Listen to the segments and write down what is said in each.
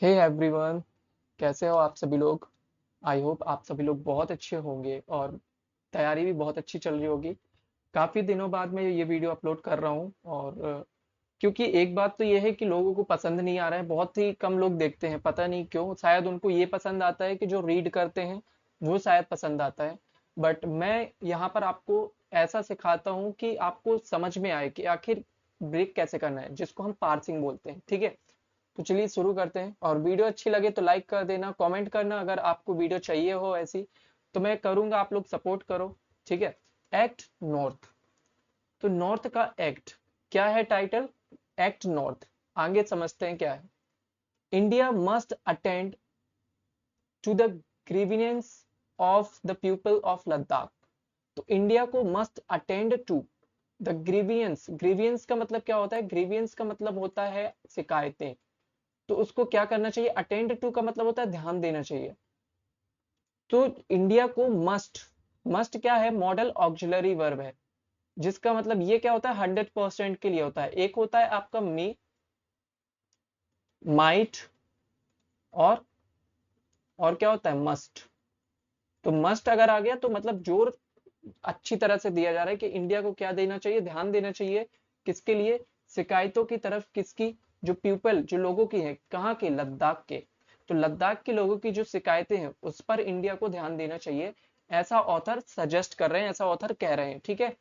Hey everyone, कैसे हो आप सभी लोग। आई होप आप सभी लोग बहुत अच्छे होंगे और तैयारी भी बहुत अच्छी चल रही होगी। काफ़ी दिनों बाद मैं ये वीडियो अपलोड कर रहा हूँ और क्योंकि एक बात तो ये है कि लोगों को पसंद नहीं आ रहा है, बहुत ही कम लोग देखते हैं, पता नहीं क्यों। शायद उनको ये पसंद आता है कि जो रीड करते हैं वो शायद पसंद आता है। बट मैं यहाँ पर आपको ऐसा सिखाता हूँ कि आपको समझ में आए कि आखिर ब्रेक कैसे करना है, जिसको हम पार्सिंग बोलते हैं। ठीक है, तो चलिए शुरू करते हैं। और वीडियो अच्छी लगे तो लाइक कर देना, कमेंट करना अगर आपको वीडियो चाहिए हो ऐसी, तो मैं करूंगा, आप लोग सपोर्ट करो। ठीक है। Act north. तो नॉर्थ का एक्ट क्या है, टाइटल एक्ट नॉर्थ। आगे समझते हैं क्या है। India must attend to the grievances of the people of Ladakh. तो इंडिया को must attend to the grievances. Grievances का मतलब क्या होता है? ग्रीवियंस का मतलब होता है शिकायतें। तो उसको क्या करना चाहिए? अटेंड टू का मतलब होता है ध्यान देना चाहिए। तो इंडिया को मस्ट, मस्ट क्या है? मॉडल ऑक्सिलरी वर्ब है, जिसका मतलब ये क्या होता है? 100% के लिए होता है। एक होता है आपका मी, माइट, और क्या होता है? मस्ट। तो मस्ट अगर आ गया तो मतलब जोर अच्छी तरह से दिया जा रहा है कि इंडिया को क्या देना चाहिए? ध्यान देना चाहिए। किसके लिए? शिकायतों की तरफ। किसकी? जो पीपल, जो लोगों की है, कहाँ के? लद्दाख के। तो लद्दाख के लोगों की जो शिकायतें हैं उस पर इंडिया को ध्यान देना चाहिए, ऐसा ऑथर सजेस्ट कर रहे हैं, ऐसा ऑथर कह रहे हैं। ठीक है।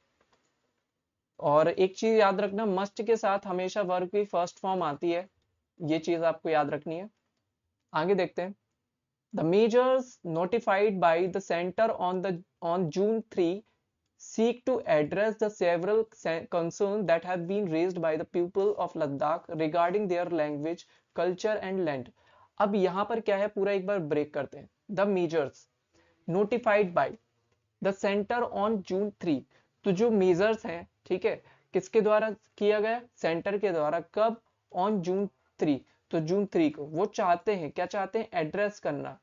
और एक चीज याद रखना, मस्ट के साथ हमेशा वर्ब की फर्स्ट फॉर्म आती है, ये चीज आपको याद रखनी है। आगे देखते हैं। The measures notified by the center on June 3 seek to address the several concerns that have been raised by the people of Ladakh regarding their language, culture and land. अब यहाँ पर क्या है, पूरा एक बार ब्रेक करते हैं। The measures notified by the center on June 3। तो जो measures हैं, ठीक है, किसके द्वारा किया गया? सेंटर के द्वारा। कब? On June 3। तो जून 3 को वो चाहते हैं, क्या चाहते हैं? एड्रेस करना।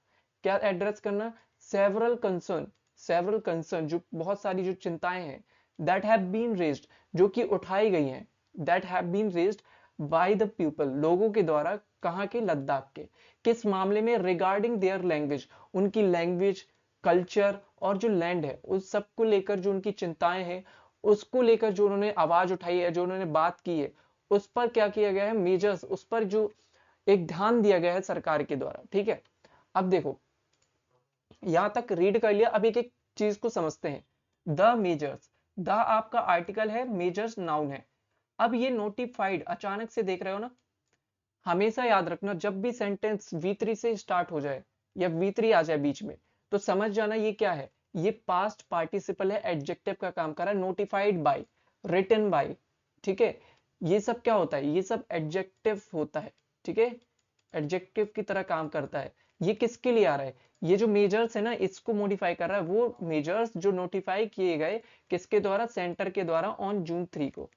क्या एड्रेस करना? Several concern. सेवरल कंसर्न, जो बहुत सारी जो चिंताएं हैं, दैट हैव बीन रेज्ड, जो कि उठाई गई हैं, that have been raised by the people, लोगों के द्वारा। कहाँ के? लद्दाख के। किस मामले में? रिगार्डिंग देयर लैंग्वेज, उनकी लैंग्वेज, कल्चर और जो लैंड है, उस सब को लेकर जो उनकी चिंताएं हैं, उसको लेकर जो उन्होंने आवाज उठाई है, जो उन्होंने बात की है, उस पर क्या किया गया है? मेजर्स, उस पर जो एक ध्यान दिया गया है सरकार के द्वारा। ठीक है। अब देखो, यहां तक रीड कर लिया, अब एक एक चीज को समझते हैं। द मेजर्स, द आपका आर्टिकल है, मेजर्स नाउन है। अब ये नोटिफाइड अचानक से देख रहे हो ना, हमेशा याद रखना, जब भी सेंटेंस V3 से स्टार्ट हो जाए या V3 आ जाए बीच में, तो समझ जाना ये क्या है। ये पास्ट पार्टिसिपल है, एडजेक्टिव का काम कर रहा है। Notified by, written by. ठीक है। ये सब क्या होता है? ये सब एडजेक्टिव होता है। ठीक है, एडजेक्टिव की तरह काम करता है। ये किसके लिए आ रहा है? ये जो मेजर्स है ना, इसको मॉडिफाई कर रहा है। वो मेजर्स जो नोटिफाई किए गए किसके द्वारा? सेंटर के द्वारा ऑन जून 3 को।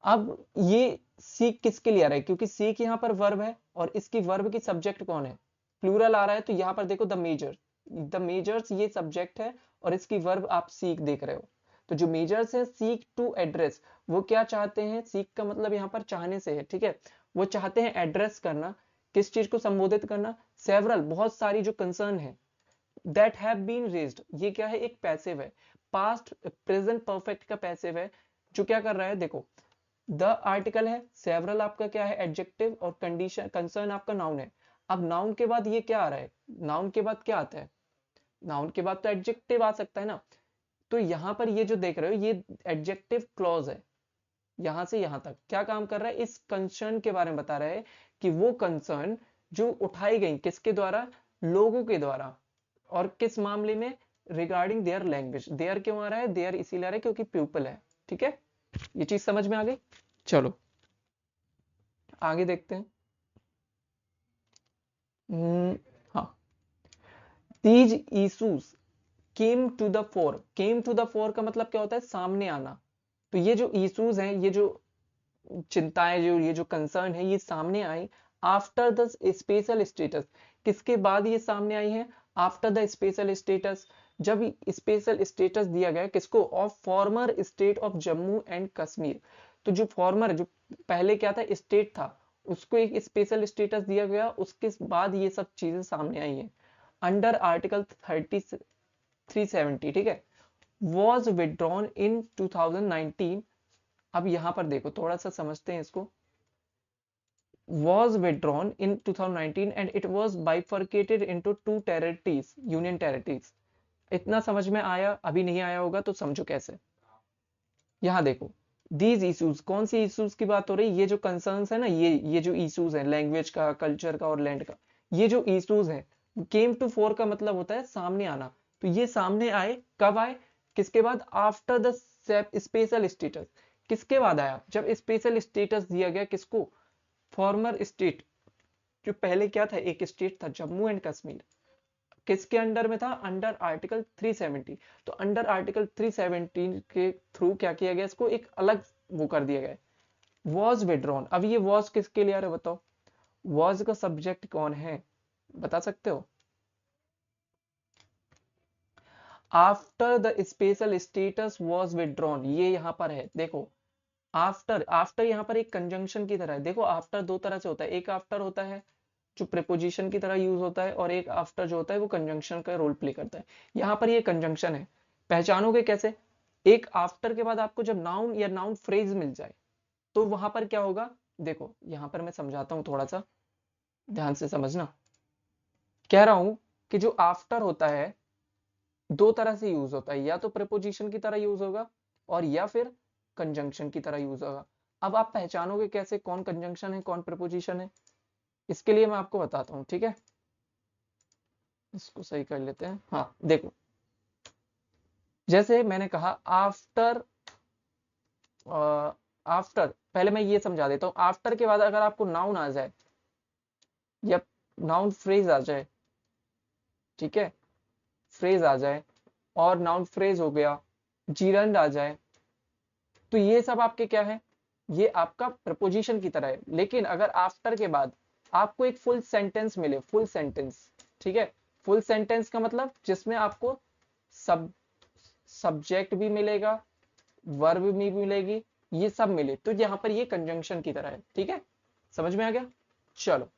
अब ये सीक किसके लिए आ रहा है? क्योंकि सीक यहाँ पर वर्ब है और इसकी वर्ब की सब्जेक्ट कौन है? प्लूरल आ रहा है, तो यहाँ पर देखो द मेजर, द मेजर्स ये सब्जेक्ट है और इसकी वर्ब आप सीक देख रहे हो। तो जो मेजर्स है, सीक टू एड्रेस, वो क्या चाहते हैं? सीक का मतलब यहाँ पर चाहने से है। ठीक है, वो चाहते हैं एड्रेस करना। किस चीज को संबोधित करना? सेवरल, बहुत सारी जो कंसर्न है, दैट हैव बीन रेज्ड, ये क्या है? एक पैसिव है, पास्ट प्रेजेंट परफेक्ट का पैसिव है, जो क्या कर रहा है? देखो, द आर्टिकल है, सेवरल आपका क्या है? एडजेक्टिव, और कंडीशन, कंसर्न आपका नाउन है। अब नाउन के बाद ये क्या आ रहा है? नाउन के बाद क्या आता है? नाउन के बाद तो एडजेक्टिव आ सकता है ना। तो यहां पर ये जो देख रहे हो, ये एडजेक्टिव क्लॉज है। यहां से यहां तक क्या काम कर रहा है? इस कंसर्न के बारे में बता रहा है कि वो कंसर्न जो उठाई गई किसके द्वारा? लोगों के द्वारा। और किस मामले में? Regarding their language. देयर क्यों आ रहा है? देयर इसीलिए आ रहा है क्योंकि पीपल है। ठीक है, ये चीज समझ में आ गई। चलो आगे देखते हैं। हाँ, these issues came to the fore. Came to the fore का मतलब क्या होता है? सामने आना। तो ये जो इशूज हैं, ये जो चिंताएं, जो ये जो कंसर्न है, ये सामने आई आफ्टर द स्पेशल स्टेटस। किसके बाद ये सामने आई है? आफ्टर द स्पेशल स्टेटस, जब स्पेशल स्टेटस दिया गया किसको? Of former state of Jammu and Kashmir. तो जो फॉर्मर, जो पहले क्या था? स्टेट था, उसको एक स्पेशल स्टेटस दिया गया, उसके बाद ये सब चीजें सामने आई हैं अंडर आर्टिकल 370, ठीक है। वॉज विड्रॉन इन 2019। अब यहां पर देखो, थोड़ा सा समझते हैं इसको। was withdrawn in 2019 and it was bifurcated into two territories, union territories। इतना समझ में आया? अभी नहीं आया होगा तो समझो कैसे। यहां देखो, दीज इश्यूज, कौन सी इश्यूज की बात हो रही है? ये जो कंसर्न्स है ना, ये जो इश्यूज है लैंग्वेज का, कल्चर का और लैंड का, ये जो इश्यूज है, केम टू फोर का मतलब होता है सामने आना। तो ये सामने आए, कब आए, किसके बाद? After the special status. किसके बाद आया? जब स्पेशल स्टेटस दिया गया किसको? फॉर्मर स्टेट, जो पहले क्या था, एक स्टेट था जम्मू एंड कश्मीर, किसके अंडर में था? Under article 370। तो अंडर आर्टिकल 317 के थ्रू क्या किया गया? इसको एक अलग वो कर दिया गया, वॉज विड्रॉन। अब ये वॉज किसके लिए आ रहा है बताओ? वॉज का सब्जेक्ट कौन है, बता सकते हो? After the special status was withdrawn, ये यहां पर है देखो। आफ्टर, आफ्टर यहां पर एक कंजंक्शन की तरह है। देखो आफ्टर दो तरह से होता है, एक आफ्टर होता है जो प्रीपोजिशन की तरह यूज होता है, और एक आफ्टर जो होता है वो कंजंक्शन का रोल प्ले करता है। यहां पर ये कंजंक्शन है, पहचानोगे कैसे? एक आफ्टर के बाद आपको जब नाउन या नाउन फ्रेज मिल जाए तो वहां पर क्या होगा? देखो यहां पर मैं समझाता हूं, थोड़ा सा ध्यान से समझना। कह रहा हूं कि जो आफ्टर होता है दो तरह से यूज होता है, या तो प्रीपोजिशन की तरह यूज होगा और या फिर कंजंक्शन की तरह यूज होगा। अब आप पहचानोगे कैसे कौन कंजंक्शन है कौन प्रीपोजिशन है? इसके लिए मैं आपको बताता हूं, ठीक है। इसको सही कर लेते हैं। हाँ देखो, जैसे मैंने कहा आफ्टर, आफ्टर, पहले मैं ये समझा देता हूं। आफ्टर के बाद अगर आपको नाउन आ जाए या नाउन फ्रेज आ जाए, ठीक है, फ्रेज आ जाए और नाउन फ्रेज हो गया, जीरंड आ जाए, तो ये सब आपके क्या है? ये आपका प्रपोजिशन की तरह है। लेकिन अगर आफ्टर के बाद आपको एक फुल सेंटेंस मिले, फुल सेंटेंस, ठीक है, फुल सेंटेंस का मतलब जिसमें आपको सब सब्जेक्ट भी मिलेगा, वर्ब भी मिलेगी, ये सब मिले, तो यहां पर ये कंजंक्शन की तरह है, ठीक है। समझ में आ गया? चलो,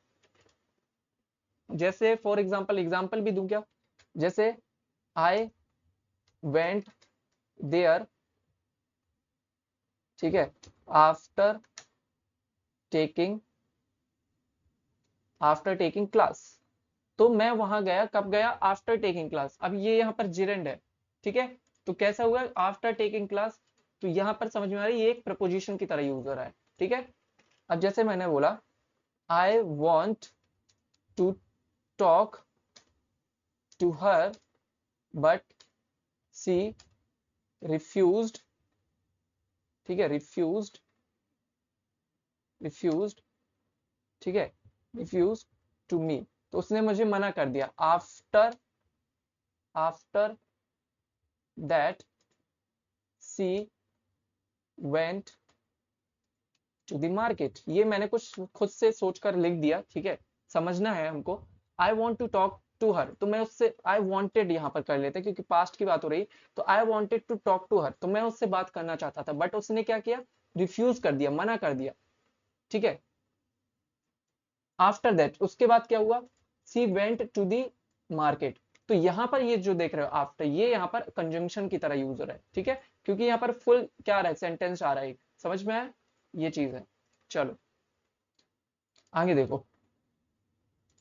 जैसे फॉर एग्जाम्पल, एग्जाम्पल भी दूं क्या? जैसे आई वेंट देयर, ठीक है, after taking, after taking class. तो मैं वहां गया, कब गया? After taking class. अब ये यहाँ पर जिरेंड है, ठीक है। तो कैसा हुआ? After taking class. तो यहां पर समझ में आ रही है, ये एक प्रपोजिशन की तरह यूज हो रहा है, ठीक है। अब जैसे मैंने बोला I want to talk to her but she refused, ठीक है, रिफ्यूज्ड, रिफ्यूज्ड, ठीक है, रिफ्यूज टू मी। तो उसने मुझे मना कर दिया। After, after that she went to the market. ये मैंने कुछ खुद से सोचकर लिख दिया, ठीक है, समझना है हमको। I want to talk to her, तो मैं उससे आई वॉन्टेड यहां पर कर लेते क्योंकि पास्ट की बात हो रही। तो I wanted to talk to her, तो मैं उससे बात करना चाहता था, बट उसने क्या किया? रिफ्यूज कर दिया, मना कर दिया, ठीक है। आफ्टर दैट, उसके बाद क्या हुआ? सी वेंट टू दी मार्केट। तो यहां पर ये जो देख रहे हो आफ्टर, ये यहां पर कंजंक्शन की तरह यूज हो रहा है, ठीक है, क्योंकि यहां पर फुल क्या आ रहा है? सेंटेंस आ रहा है। समझ में आया? ये चीज है। चलो आगे देखो।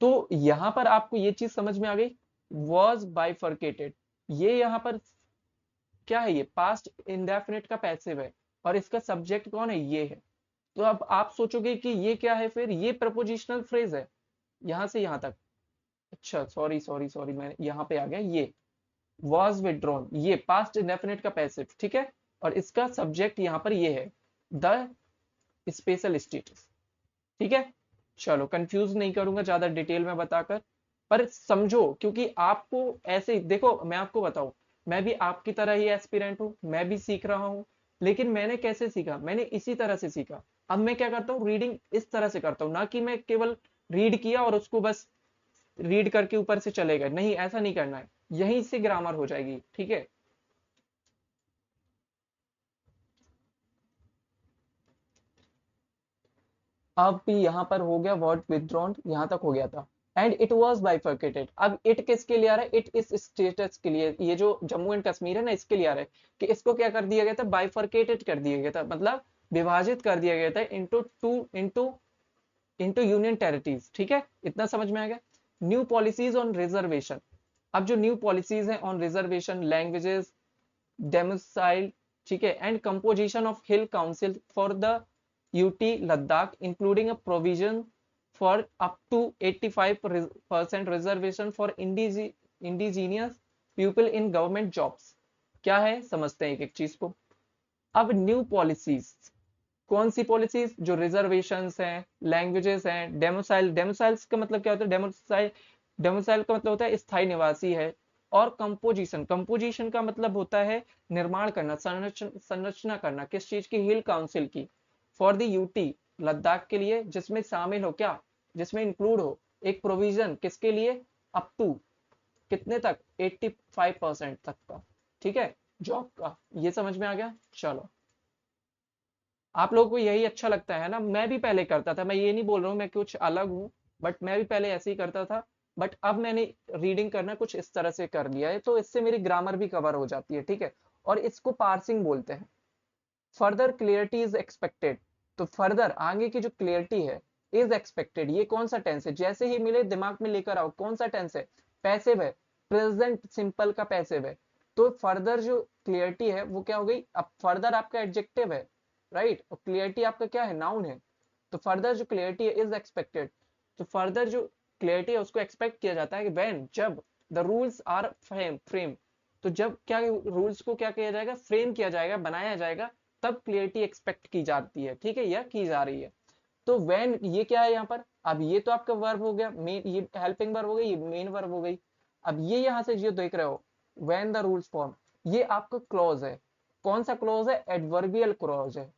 तो यहां पर आपको ये चीज समझ में आ गई, वॉज बाइफर्केटेड। ये यहां पर क्या है? ये पास्ट इंडेफिनिट का पैसिव है और इसका सब्जेक्ट कौन है? ये है। तो अब आप सोचोगे कि ये क्या है? फिर ये प्रपोजिशनल फ्रेज है यहां से यहां तक। अच्छा सॉरी सॉरी सॉरी, मैं यहां पे आ गया। ये वॉज विड्रॉन, ये पास्ट इंडेफिनिट का पैसिव, ठीक है, और इसका सब्जेक्ट यहां पर ये है, द स्पेशल स्टेटस, ठीक है। चलो कंफ्यूज नहीं करूंगा ज्यादा डिटेल में बताकर, पर समझो, क्योंकि आपको ऐसे ही देखो, मैं आपको बताऊं, मैं भी आपकी तरह ही एस्पिरेंट हूं, मैं भी सीख रहा हूं। लेकिन मैंने कैसे सीखा? मैंने इसी तरह से सीखा। अब मैं क्या करता हूँ? रीडिंग इस तरह से करता हूँ, ना कि मैं केवल रीड किया और उसको बस रीड करके ऊपर से चले गए। नहीं, ऐसा नहीं करना है, यहीं से ग्रामर हो जाएगी, ठीक है। अब भी यहाँ पर हो गया वर्ड विथड्रॉन, यहाँ तक हो गया था, एंड इट वॉज बाइफर्केटेड। अब इट किसके लिए आ रहा है, इट इस स्टेटस के लिए, ये जो जम्मू एंड कश्मीर है ना, इसके लिए आ रहा है कि इसको क्या कर दिया गया था, बाइफर्केटेड कर दिया गया था, मतलब विभाजित कर दिया गया था into two, into union territories. ठीक है, इतना समझ में आ गया। न्यू पॉलिसीज ऑन रिजर्वेशन, अब जो न्यू पॉलिसीज है ऑन रिजर्वेशन, लैंग्वेजेस, डेमोसाइल, ठीक है, and composition of hill council for the UT Ladakh, including a provision for up to 85% reservation for indigenous people in government jobs. क्या है समझते हैं एक एक चीज को। अब न्यू पॉलिसीज, कौन सी पॉलिसीज, जो रिजर्वेशंस हैं, लैंग्वेजेस हैं, डेमोसाइल, डेमोसाइल्स का मतलब क्या होता है, डेमोसाइल, डेमोसाइल का मतलब होता है स्थायी निवासी है, और कंपोजिशन, कंपोजिशन का मतलब होता है निर्माण करना, संरचना करना, किस चीज की, हिल काउंसिल की, फॉर द यूटी लद्दाख के लिए, जिसमें शामिल हो क्या, जिसमें इंक्लूड हो एक प्रोविजन किसके लिए, अप टू कितने तक, 85% तक का, ठीक है, जॉब का। ये समझ में आ गया। चलो, आप लोगों को यही अच्छा लगता है ना, मैं भी पहले करता था, मैं ये नहीं बोल रहा हूँ मैं कुछ अलग हूँ, बट मैं भी पहले ऐसे ही करता था, बट अब मैंने रीडिंग करना कुछ इस तरह से कर लिया है, तो इससे मेरी ग्रामर भी कवर हो जाती है, ठीक है, और इसको पार्सिंग बोलते हैं। फर्दर क्लियरिटी इज एक्सपेक्टेड, तो फर्दर आगे की जो क्लियरिटी है, इज एक्सपेक्टेड, ये कौन सा टेंस है, जैसे ही मिले दिमाग में लेकर आओ, कौन सा टेंस है, पैसिव है, प्रेजेंट सिंपल का पैसिव है, तो फर्दर जो क्लियरिटी है वो क्या हो गई, अब फर्दर आपका एडजेक्टिव है, राइट, और क्लियरिटी आपका क्या है, नाउन है, तो फर्दर जो क्लियरिटी है इज एक्सपेक्टेड, तो फर्दर जो क्लियरिटी है उसको एक्सपेक्ट किया जाता है कि व्हेन, जब, द रूल्स आर फ्रेम, तो जब क्या रूल्स को क्या किया जाएगा, फ्रेम किया जाएगा, बनाया जाएगा, तब क्लियरिटी एक्सपेक्ट की जाती है, ठीक है, या की जा रही है। तो व्हेन ये क्या है यहाँ पर, अब ये तो आपका वर्ब हो गया, मेन, ये हेल्पिंग वर्ब हो गई, ये मेन वर्ब हो गई। अब ये यहाँ से जो देख रहे हो, व्हेन द रूल्स फॉर्म, ये आपका क्लॉज है, कौन सा क्लॉज है, एडवर्बियल क्लॉज है,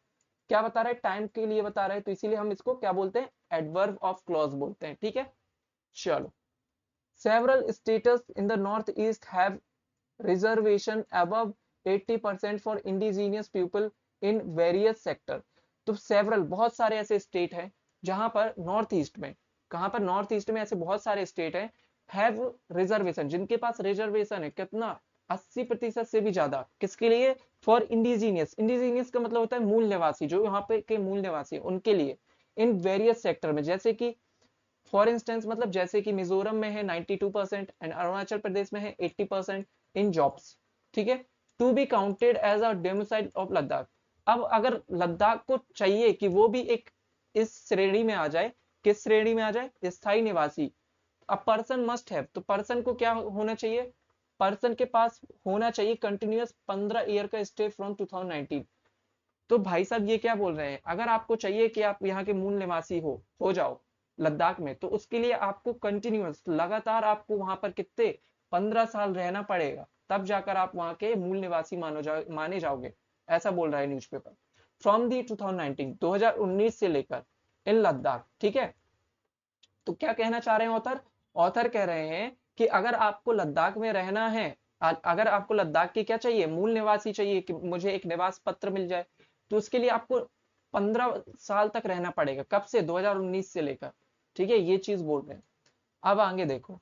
क्या बता रहा है, टाइम के लिए बता रहा है, तो इसीलिए हम इसको क्या बोलते हैं, एडवर्ब ऑफ क्लॉज बोलते हैं, ठीक है। चलो, several states in the northeast have reservation above 80% for indigenous people in various sector। तो सेवरल, बहुत सारे ऐसे स्टेट हैं जहां पर नॉर्थ ईस्ट में, कहां पर, नॉर्थ ईस्ट में ऐसे बहुत सारे स्टेट हैं, हैव रिजर्वेशन, जिनके पास रिजर्वेशन है, कितना, 80% से भी ज्यादा, किसके लिए, फॉर इंडिजीनियस, इंडिजीनियस का मतलब होता है मूल निवासी, जो यहाँ पे के मूल निवासी, उनके लिए, इन वेरियस सेक्टर में, जैसे कि फॉर इंस्टेंस, मतलब जैसे कि मिजोरम में है 92% एंड अरुणाचल प्रदेश में है 80% इन जॉब्स, ठीक है, to be counted as a domicile of Ladakh. अब अगर लद्दाख को चाहिए कि वो भी एक इस श्रेणी में आ जाए, किस श्रेणी में आ जाए, स्थायी निवासी, अ पर्सन मस्ट हैव, तो पर्सन को क्या होना चाहिए, पर्सन के पास होना चाहिए कंटिन्यूअस 15 ईयर का स्टे फ्रॉम 2019। तो भाई साहब ये क्या बोल रहे हैं, अगर आपको चाहिए कि आप यहाँ के मूल निवासी हो जाओ लद्दाख में, तो उसके लिए आपको कंटिन्यूअस, लगातार आपको वहां पर कितने, 15 साल रहना पड़ेगा, तब जाकर आप वहां के मूल निवासी माने जाओगे, ऐसा बोल रहा है न्यूज़पेपर। फ्रॉम दी 2019, 2019 से लेकर इन लद्दाख, ठीक है। तो क्या कहना चाह रहे हैं ऑथर, ऑथर कह रहे हैं कि अगर आपको लद्दाख में रहना है, अगर आपको लद्दाख की क्या चाहिए, मूल निवासी चाहिए, कि मुझे एक निवास पत्र मिल जाए, तो उसके लिए आपको 15 साल तक रहना पड़ेगा, कब से, 2019 से लेकर, ठीक है, ये चीज बोल रहे हैं। अब आगे देखो,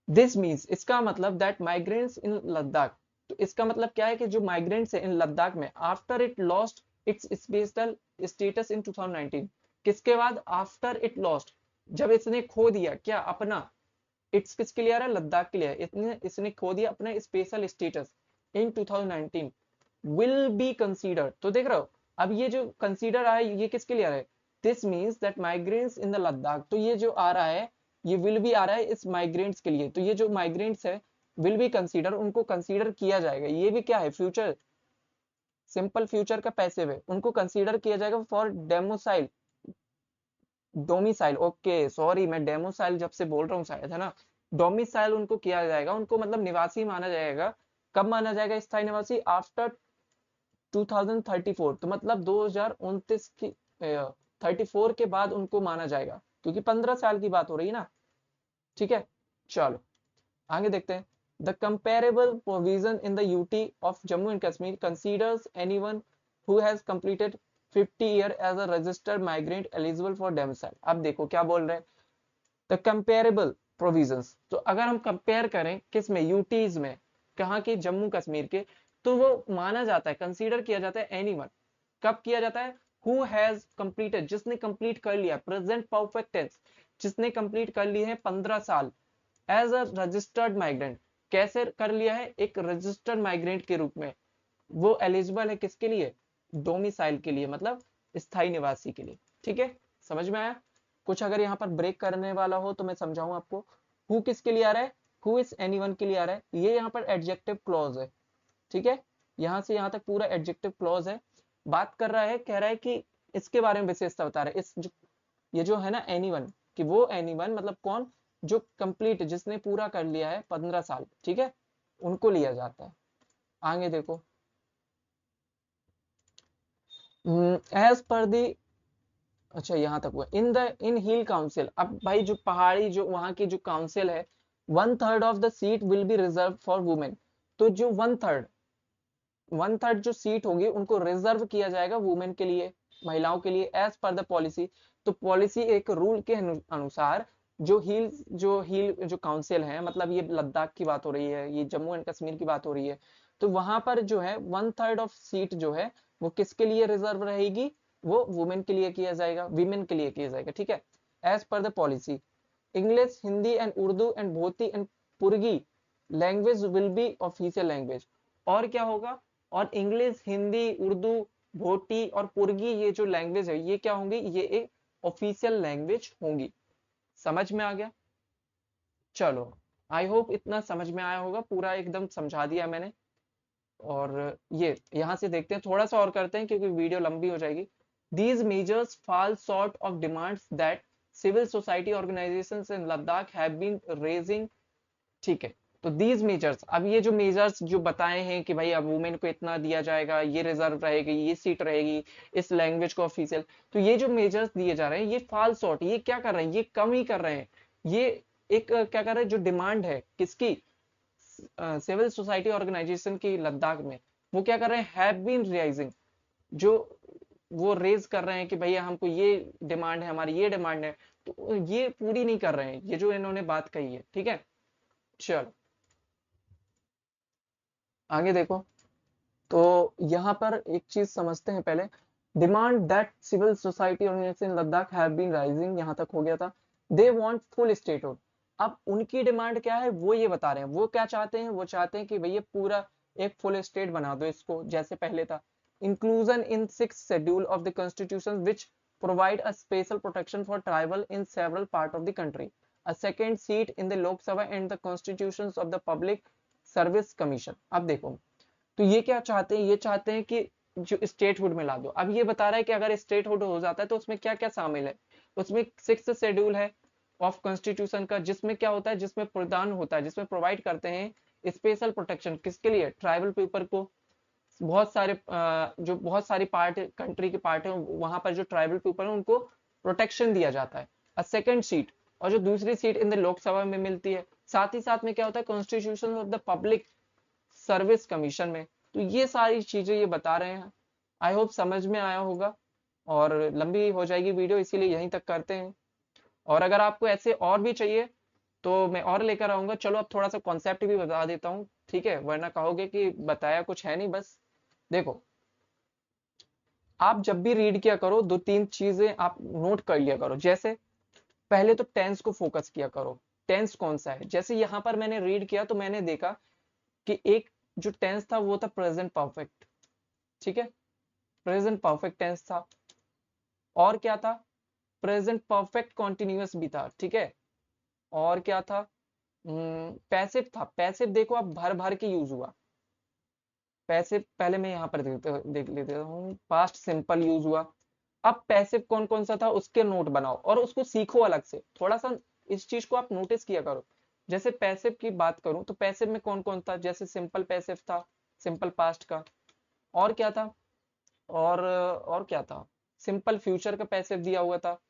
दिस मीन्स, इसका मतलब दैट माइग्रेंट्स इन लद्दाख, तो इसका मतलब क्या है कि जो माइग्रेंट्स है इन लद्दाख में, after it lost its special status in 2019, किसके बाद, आफ्टर इट लॉस्ट, जब इसने खो दिया क्या अपना, इट्स किसके लिए आ रहा है, लद्दाख के लिए, इसने खो दिया अपना special status in 2019, will be considered, तो देख रहे हो, अब ये जो कंसीडर आया ये किसके लिए आ रहा है, this means that migrants in the Ladakh, तो ये जो आ रहा है, ये विल भी आ रहा है इस माइग्रेंट्स के लिए, तो ये जो माइग्रेंट्स है विल बी कंसीडर, उनको कंसीडर किया जाएगा, ये भी क्या है, फ्यूचर, सिंपल फ्यूचर का पैसिव है, उनको कंसीडर किया जाएगा for demoiselle, domicile, okay sorry, मैं डेमोसाइल जब से बोल रहा हूँ शायद, है ना, डोमिसाइल उनको किया जाएगा, उनको मतलब निवासी माना जाएगा, कब माना जाएगा स्थायी निवासी, आफ्टर 2034, तो मतलब 2029 की 34 के बाद उनको माना जाएगा, क्योंकि 15 साल की बात हो रही है ना, ठीक है। चलो आगे देखते हैं, the comparable provision in the UT of Jammu and Kashmir considers anyone who has completed 50 year as a registered migrant eligible for domicile. अब देखो क्या बोल रहे हैं, द कंपेरेबल प्रोविजंस। तो अगर हम कंपेयर करें किस में, यूटीज में, कहाँ के, जम्मू कश्मीर के, तो वो माना जाता है, कंसीडर किया जाता है एनीवन। कब किया जाता है, हु हैज कंप्लीटेड, जिसने कंप्लीट कर लिया, प्रेजेंट परफेक्ट टेंस, जिसने कंप्लीट कर लिए हैं 15 साल, एज अ रजिस्टर्ड माइग्रेंट, कैसे कर लिया है, एक रजिस्टर्ड माइग्रेंट के रूप में, वो एलिजिबल है किसके लिए, डोमिसाइल के लिए, मतलब स्थायी निवासी के लिए। ठीक है, समझ में आया। कुछ अगर यहाँ पर ब्रेक करने वाला हो तो मैं समझाऊं आपको। हु किसके लिए आ रहा है, हु इज एनीवन के लिए आ रहा है, ये यहाँ पर एडजेक्टिव क्लॉज है। ठीक है, यहाँ से यहाँ तक पूरा एडजेक्टिव क्लॉज है। बात कर रहा है, कह रहा है कि इसके बारे में विशेषता बता रहा है, इस जो, ये जो है ना एनीवन, कि वो एनीवन मतलब कौन, जो कंप्लीट, जिसने पूरा कर लिया है 15 साल, ठीक है, उनको लिया जाता है। आगे देखो, एज पर दी, अच्छा यहाँ तक हुआ, इन हिल काउंसिल। अब भाई जो पहाड़ी, जो वहां की जो काउंसिल है, 1/3 of the seat will be reserve for women. तो जो 1/3 जो सीट होगी उनको रिजर्व किया जाएगा वुमेन के लिए, महिलाओं के लिए, एज पर द पॉलिसी। तो पॉलिसी एक रूल के अनुसार, जो काउंसिल है, मतलब ये लद्दाख की बात हो रही है, ये जम्मू एंड कश्मीर की बात हो रही है, तो वहां पर जो है 1/3 ऑफ सीट जो है वो किसके लिए रिजर्व रहेगी, वो वुमेन के लिए किया जाएगा, विमेन के लिए किया जाएगा। ठीक है, as per the policy, English, Hindi and Urdu and Bhoti and Purgi language will be official language. और क्या होगा, और इंग्लिश, हिंदी, उर्दू, भोटी और पुर्गी, ये जो लैंग्वेज है, ये क्या होंगी, ये एक ऑफिशियल लैंग्वेज होंगी। समझ में आ गया। चलो, आई होप इतना समझ में आया होगा, पूरा एकदम समझा दिया मैंने। और ये यहां से देखते हैं, थोड़ा सा और करते हैं क्योंकि वीडियो लंबी हो जाएगी। These measures fall short of demands that civil society organisations in Ladakh have been raising. ठीक है, तो दीज मेजर्स, अब ये जो मेजर्स जो बताए हैं कि भाई अब वुमेन को इतना दिया जाएगा, ये रिजर्व रहेगी, ये सीट रहेगी, इस लैंग्वेज को ऑफिशियल, तो ये जो मेजर्स दिए जा रहे हैं ये फॉल शॉर्ट, ये क्या कर रहे हैं, ये कम ही कर रहे हैं। ये एक क्या कर रहे हैं, जो डिमांड है किसकी, सिविल सोसाइटी ऑर्गेनाइजेशन की लद्दाख में, वो क्या कर रहे हैं, हैव बीन राइजिंग, जो वो रेज कर रहे हैं कि भैया हमको ये डिमांड है, हमारी ये डिमांड है, तो ये पूरी नहीं कर रहे हैं, ये जो इन्होंने बात कही है। ठीक है, चलो आगे देखो। तो यहाँ पर एक चीज समझते हैं पहले, demand that civil society organisation Ladakh have been rising, यहाँ तक हो गया था। They want full statehood. अब उनकी डिमांड क्या है वो ये बता रहे हैं, वो क्या चाहते हैं, वो चाहते हैं कि भैया पूरा एक फुल स्टेट बना दो इसको, जैसे पहले था। Inclusion in 6th schedule of the constitution which provide a special protection for tribal in several part of the country, a second seat in the Lok Sabha and the constitution of the public service commission. अब देखो, तो ये क्या चाहते हैं, ये चाहते हैं कि जो स्टेटहुड में ला दो। अब ये बता रहा है कि अगर स्टेटहुड हो जाता है तो उसमें क्या क्या शामिल है, उसमें 6th शेड्यूल है ऑफ कॉन्स्टिट्यूशन का, जिसमें क्या होता है, जिसमें प्रदान होता है, जिसमें प्रोवाइड करते हैं स्पेशल प्रोटेक्शन किसके लिए, ट्राइबल पीपल को। बहुत सारे जो बहुत सारी पार्ट कंट्री के पार्ट है, वहां पर जो ट्राइबल पीपल है उनको प्रोटेक्शन दिया जाता है, अ सेकेंड सीट, और जो दूसरी सीट इन द लोकसभा में मिलती है। साथ ही साथ में क्या होता है, constitution of the public service commission में। तो ये सारी चीजें ये बता रहे हैं। आई होप समझ में आया होगा, और लंबी हो जाएगी वीडियो इसीलिए यहीं तक करते हैं। और अगर आपको ऐसे और भी चाहिए तो मैं और लेकर आऊंगा। चलो अब थोड़ा सा कॉन्सेप्ट भी बता देता हूँ, ठीक है, वरना कहोगे कि बताया कुछ है नहीं बस। देखो, आप जब भी रीड किया करो 2-3 चीजें आप नोट कर लिया करो। जैसे पहले तो टेंस को फोकस किया करो, टेंस कौन सा है। जैसे यहाँ पर मैंने रीड किया तो मैंने देखा कि एक जो टेंस था वो था प्रेजेंट परफेक्ट। ठीक है, प्रेजेंट परफेक्ट टेंस था। और क्या था, प्रेजेंट परफेक्ट कॉन्टिन्यूअस भी था। ठीक है, और क्या था, पैसिव था। पैसिव देखो अब भर भर के यूज हुआ। पैसिव पहले मैं यहाँ पर देख लेता हूँ, पास्ट सिंपल यूज हुआ। अब पैसिव कौन कौन सा था उसके नोट बनाओ और उसको सीखो अलग से, थोड़ा सा इस चीज को आप नोटिस किया करो। जैसे पैसिव की बात करूं तो पैसिव में कौन कौन था, जैसे सिंपल पैसिव था, सिंपल पास्ट का। और क्या था, और क्या था, सिंपल फ्यूचर का पैसिव दिया हुआ था।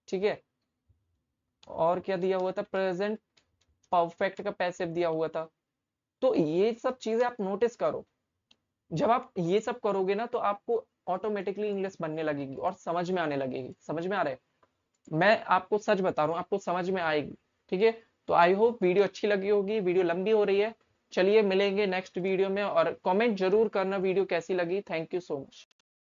ठीक है, और क्या दिया हुआ था, प्रेजेंट परफेक्ट का पैसिव दिया हुआ था। तो ये सब चीजें आप नोटिस करो। जब आप ये सब करोगे ना तो आपको ऑटोमेटिकली इंग्लिश बनने लगेगी और समझ में आने लगेगी। समझ में आ रहा है? मैं आपको सच बता रहा हूँ, आपको समझ में आएगी। ठीक है, तो आई होप वीडियो अच्छी लगी होगी, वीडियो लंबी हो रही है। चलिए मिलेंगे नेक्स्ट वीडियो में, और कमेंट जरूर करना वीडियो कैसी लगी। Thank you so much.